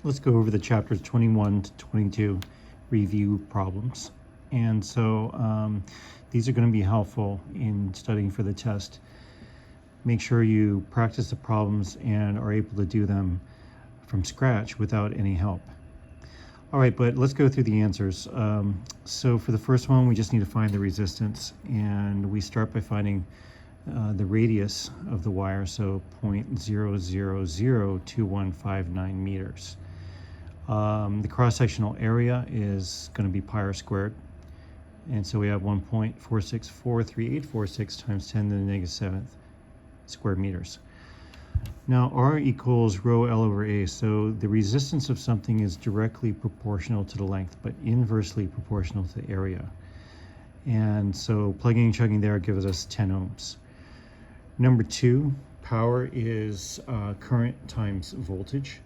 Let's go over the chapters 21 to 22 review problems. And so these are going to be helpful in studying for the test. Make sure you practice the problems and are able to do them from scratch without any help. All right, but let's go through the answers. So for the first one, we just need to find the resistance, and we start by finding the radius of the wire, so 0.0002159 meters. The cross-sectional area is going to be pi r squared, and so we have 1.4643846 times 10 to the negative 7th square meters. Now R equals rho L over A, so the resistance of something is directly proportional to the length, but inversely proportional to the area. And so plugging and chugging there gives us 10 ohms. Number 2, power is current times voltage.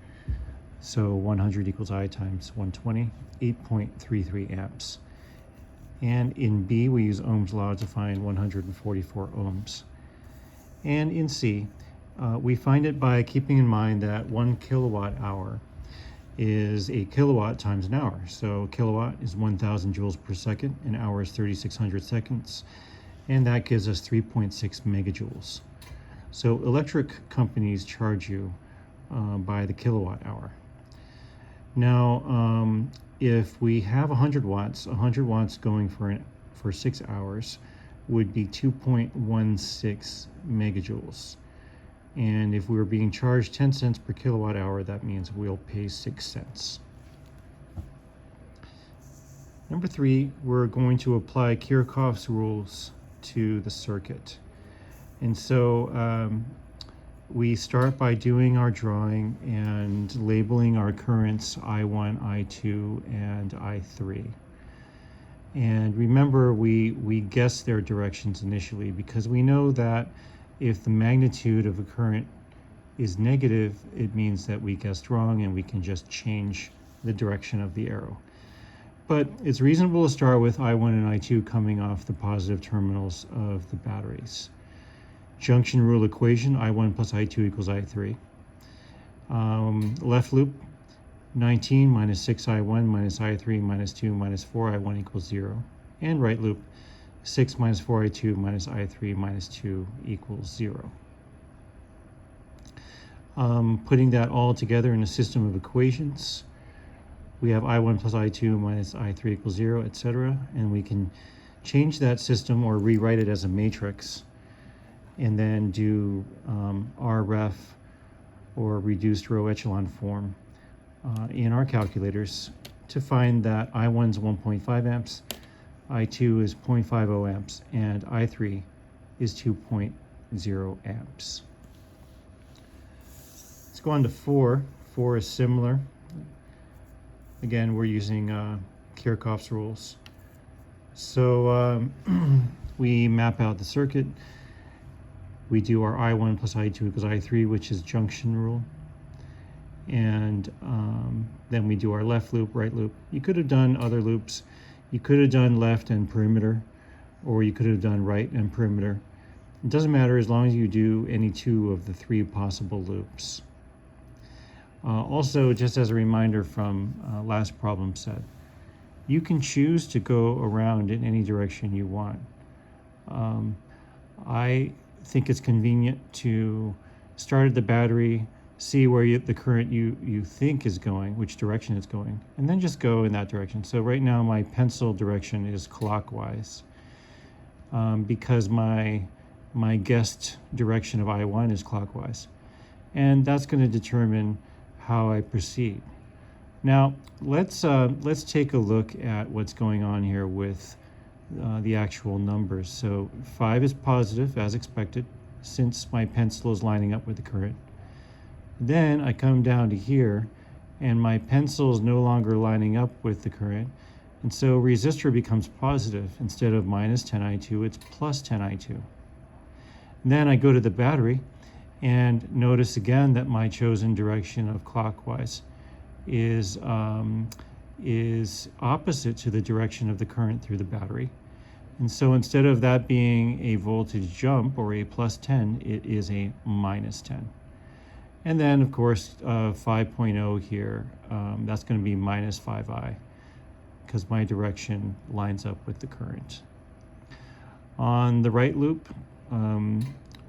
So 100 equals I times 120, 8.33 amps. And in B, we use Ohm's law to find 144 ohms. And in C, we find it by keeping in mind that 1 kilowatt hour is a kilowatt times an hour. So kilowatt is 1,000 joules per second, an hour is 3,600 seconds, and that gives us 3.6 megajoules. So electric companies charge you by the kilowatt hour. Now, if we have 100 watts going for 6 hours would be 2.16 megajoules. And if we were being charged 10 cents per kilowatt hour, that means we'll pay 6 cents. Number 3, we're going to apply Kirchhoff's rules to the circuit. And so we start by doing our drawing and labeling our currents I1, I2, and I3. And remember, we guess their directions initially because we know that if the magnitude of a current is negative, it means that we guessed wrong and we can just change the direction of the arrow. But it's reasonable to start with I1 and I2 coming off the positive terminals of the batteries. Junction rule equation, I1 plus I2 equals I3. Left loop, 19 minus 6I1 minus I3 minus 2 minus 4I1 equals 0. And right loop, 6 minus 4I2 minus I3 minus 2 equals 0. Putting that all together in a system of equations, we have I1 plus I2 minus I3 equals 0, etc. And we can change that system or rewrite it as a matrix and then do RREF or reduced row echelon form in our calculators to find that I1 is 1.5 amps, I2 is 0.50 amps, and I3 is 2.0 amps. Let's go on to 4. 4 is similar. Again, we're using Kirchhoff's rules. So we map out the circuit. We do our I1 plus I2 equals I3, which is junction rule. And then we do our left loop, right loop. You could have done other loops. You could have done left and perimeter, or you could have done right and perimeter. It doesn't matter as long as you do any 2 of the 3 possible loops. Also, just as a reminder from last problem set, you can choose to go around in any direction you want. I think it's convenient to start at the battery, see where the current you think is going, which direction it's going, and then just go in that direction. So right now my pencil direction is clockwise because my guessed direction of I1 is clockwise. And that's going to determine how I proceed. Now let's take a look at what's going on here with the actual numbers. So 5 is positive as expected since my pencil is lining up with the current. Then I come down to here and my pencil is no longer lining up with the current, and so resistor becomes positive. Instead of minus 10I2, it's plus 10I2. Then I go to the battery and notice again that my chosen direction of clockwise is opposite to the direction of the current through the battery. And so instead of that being a voltage jump or a plus 10, it is a minus 10. And then, of course, 5.0 here, that's going to be minus 5I, because my direction lines up with the current. On the right loop,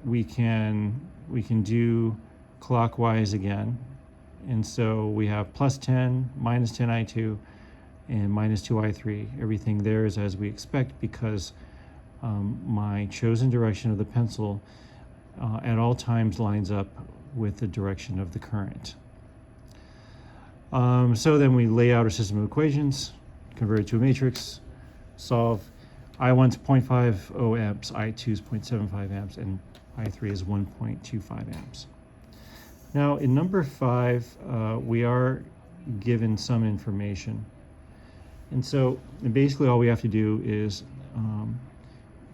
we can do clockwise again. And so we have plus 10, minus 10I2, and minus 2I3. Everything there is as we expect, because my chosen direction of the pencil at all times lines up with the direction of the current. So then we lay out our system of equations, convert it to a matrix, solve. I1's 0.50 amps, I2's 0.75 amps, and I3 is 1.25 amps. Now in number 5, we are given some information. And so basically all we have to do is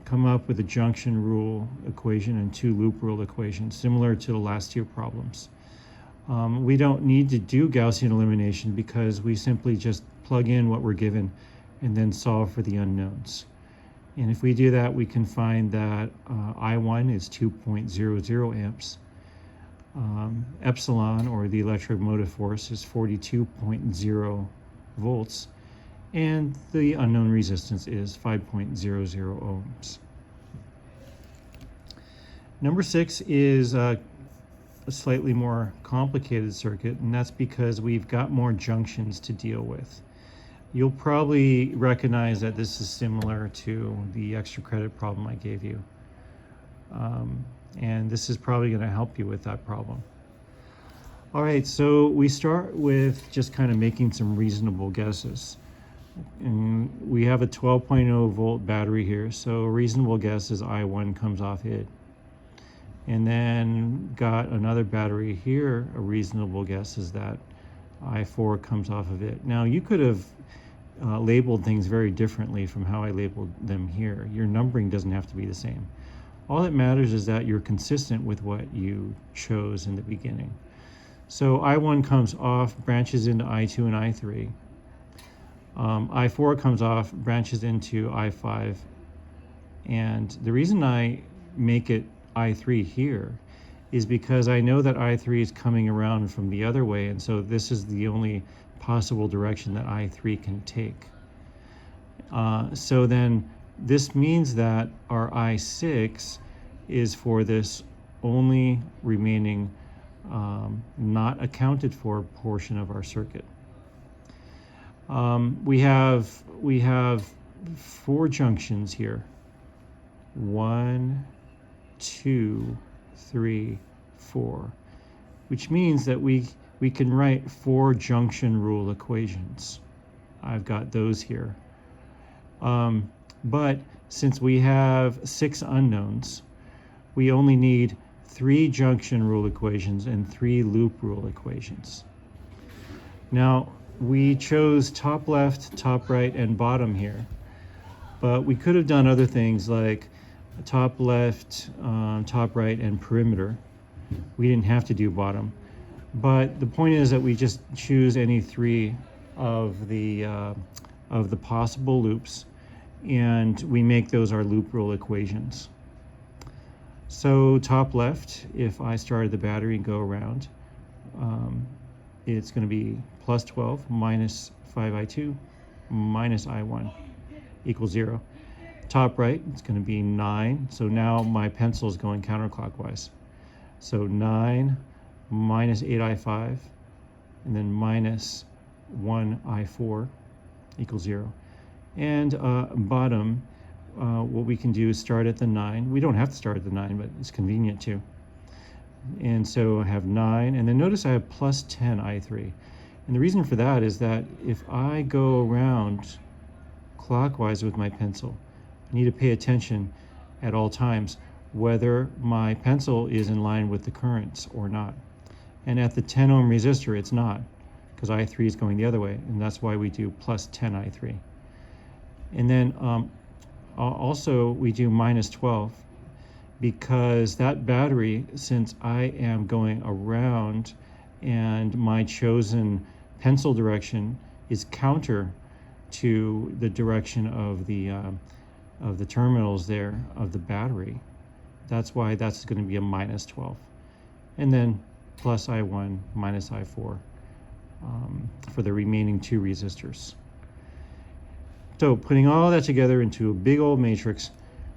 come up with a junction rule equation and 2 loop rule equations, similar to the last 2 problems. We don't need to do Gaussian elimination, because we simply just plug in what we're given and then solve for the unknowns. And if we do that, we can find that I1 is 2.00 amps. Epsilon, or the electromotive force, is 42.0 volts. And the unknown resistance is 5.00 ohms. Number 6 is a slightly more complicated circuit, and that's because we've got more junctions to deal with. You'll probably recognize that this is similar to the extra credit problem I gave you. And this is probably going to help you with that problem. All right, so we start with just kind of making some reasonable guesses. And we have a 12.0 volt battery here, so a reasonable guess is I1 comes off it. And then got another battery here, a reasonable guess is that I4 comes off of it. Now you could have labeled things very differently from how I labeled them here. Your numbering doesn't have to be the same. All that matters is that you're consistent with what you chose in the beginning. So I1 comes off, branches into I2 and I3. I4 comes off, branches into I5. And the reason I make it I3 here is because I know that I3 is coming around from the other way, and so this is the only possible direction that I3 can take. So then this means that our I6 is for this only remaining not accounted for portion of our circuit. We have 4 junctions here. 1, 2, 3, 4, which means that we can write 4 junction rule equations. I've got those here. But since we have 6 unknowns, we only need 3 junction rule equations and 3 loop rule equations. Now, we chose top left, top right, and bottom here, but we could have done other things like top left, top right, and perimeter. We didn't have to do bottom, but the point is that we just choose any 3 of the possible loops, and we make those our loop rule equations. So top left, if I started the battery and go around, it's going to be plus 12 minus 5I2 minus I1 equals 0. Top right, it's going to be 9. So now my pencil is going counterclockwise. So 9 minus 8I5, and then minus 1I4 equals 0. And bottom, what we can do is start at the 9. We don't have to start at the 9, but it's convenient too. And so I have 9, and then notice I have plus 10 I3. And the reason for that is that if I go around clockwise with my pencil, I need to pay attention at all times whether my pencil is in line with the currents or not. And at the 10 ohm resistor, it's not, because I3 is going the other way, and that's why we do plus 10 I3. And then also we do minus 12, because that battery, since I am going around and my chosen pencil direction is counter to the direction of the terminals there of the battery, that's why that's going to be a minus 12. And then plus I1 minus I4 for the remaining two resistors. So putting all that together into a big old matrix,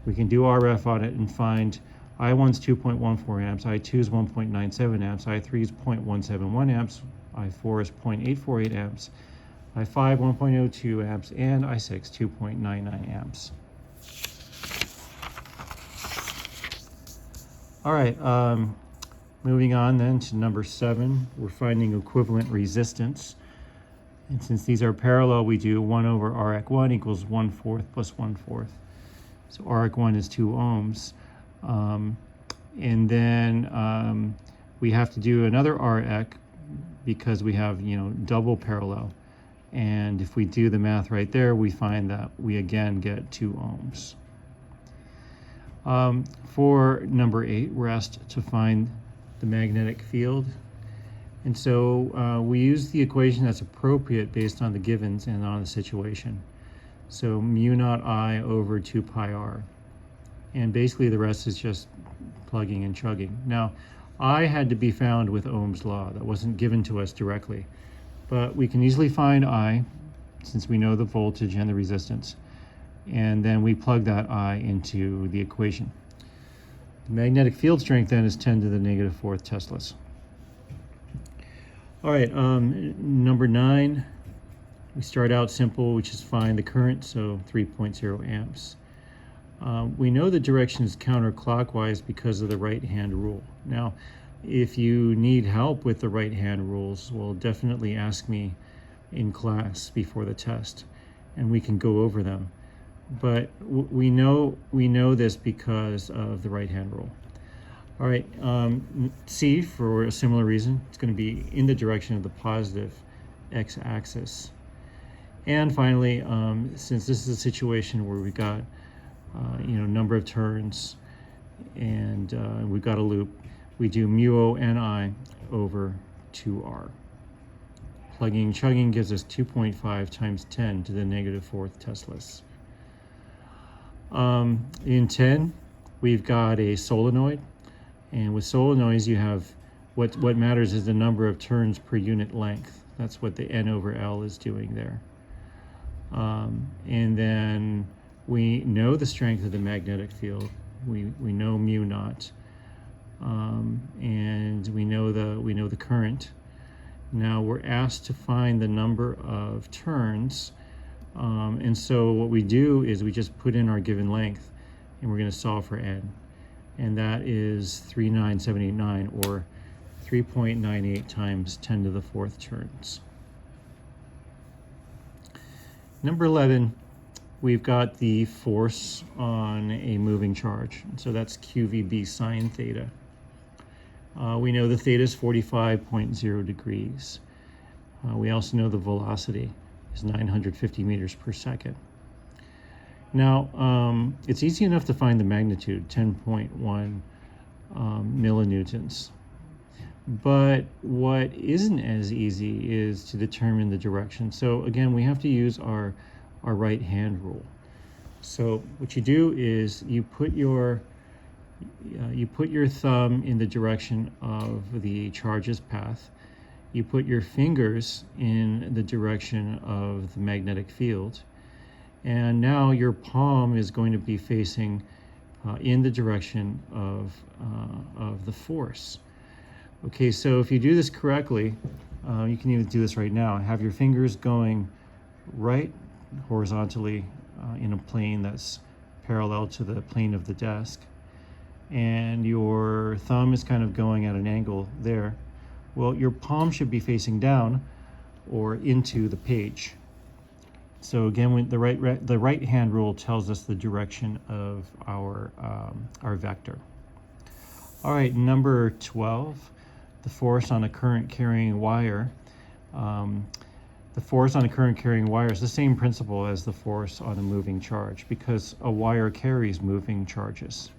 we can do RF on it and find I1's 2.14 amps, I2 is 1.97 amps, I3 is 0.171 amps, I4 is 0.848 amps, I5 1.02 amps, and I6 2.99 amps. All right, moving on then to number 7, we're finding equivalent resistance. And since these are parallel, we do 1 over Rec1 equals 1/4 plus 1/4. So Rec1 is 2 ohms. And then we have to do another Rec because we have, double parallel. And if we do the math right there, we find that we again get 2 ohms. For number 8, we're asked to find the magnetic field. And so we use the equation that's appropriate based on the givens and on the situation. So mu naught I over 2 pi r. And basically the rest is just plugging and chugging. Now, I had to be found with Ohm's law. That wasn't given to us directly. But we can easily find I, since we know the voltage and the resistance. And then we plug that I into the equation. The magnetic field strength then is 10 to the negative 4th Teslas. All right, number 9, we start out simple, which is find the current, so 3.0 amps. We know the direction is counterclockwise because of the right-hand rule. Now, if you need help with the right-hand rules, well, definitely ask me in class before the test, and we can go over them. But we know this because of the right-hand rule. All right, C, for a similar reason, it's going to be in the direction of the positive x-axis. And finally, since this is a situation where we've got, number of turns and we've got a loop, we do mu O n I over 2r. Plugging and chugging gives us 2.5 times 10 to the negative 4th Teslas. In 10, we've got a solenoid. And with solenoids, you have what matters is the number of turns per unit length. That's what the N over L is doing there. And then we know the strength of the magnetic field. We know mu naught, and we know the current. Now we're asked to find the number of turns, and so what we do is we just put in our given length, and we're going to solve for N. And that is 39789, or 3.98 times 10 to the 4th turns. Number 11, we've got the force on a moving charge. So that's QVB sine theta. We know the theta is 45.0 degrees. We also know the velocity is 950 meters per second. Now, it's easy enough to find the magnitude, 10.1 millinewtons. But what isn't as easy is to determine the direction. So again, we have to use our right-hand rule. So what you do is you put your thumb in the direction of the charge's path. You put your fingers in the direction of the magnetic field. And now your palm is going to be facing in the direction of the force. Okay, so if you do this correctly, you can even do this right now. Have your fingers going right horizontally in a plane that's parallel to the plane of the desk. And your thumb is kind of going at an angle there. Well, your palm should be facing down or into the page. So again, when the right-hand rule tells us the direction of our vector. All right, number 12, the force on a current carrying wire. The force on a current carrying wire is the same principle as the force on a moving charge because a wire carries moving charges.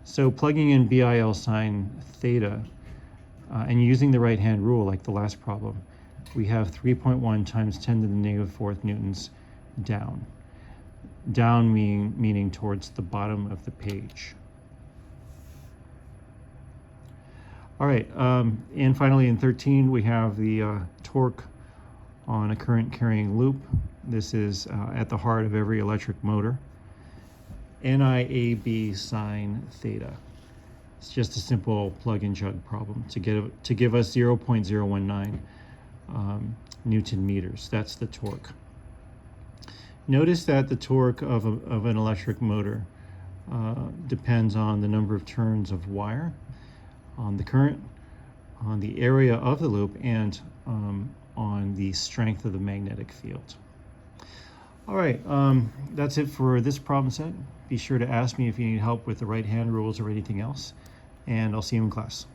So plugging in BIL sine theta and using the right-hand rule like the last problem, we have 3.1 times 10 to the negative 4th newtons down. Down meaning towards the bottom of the page. All right, and finally in 13, we have the torque on a current carrying loop. This is at the heart of every electric motor. NIAB sine theta. It's just a simple plug and chug problem to give us 0.019 Newton meters. That's the torque. Notice that the torque of an electric motor depends on the number of turns of wire, on the current, on the area of the loop, and on the strength of the magnetic field. All right, that's it for this problem set. Be sure to ask me if you need help with the right-hand rules or anything else, and I'll see you in class.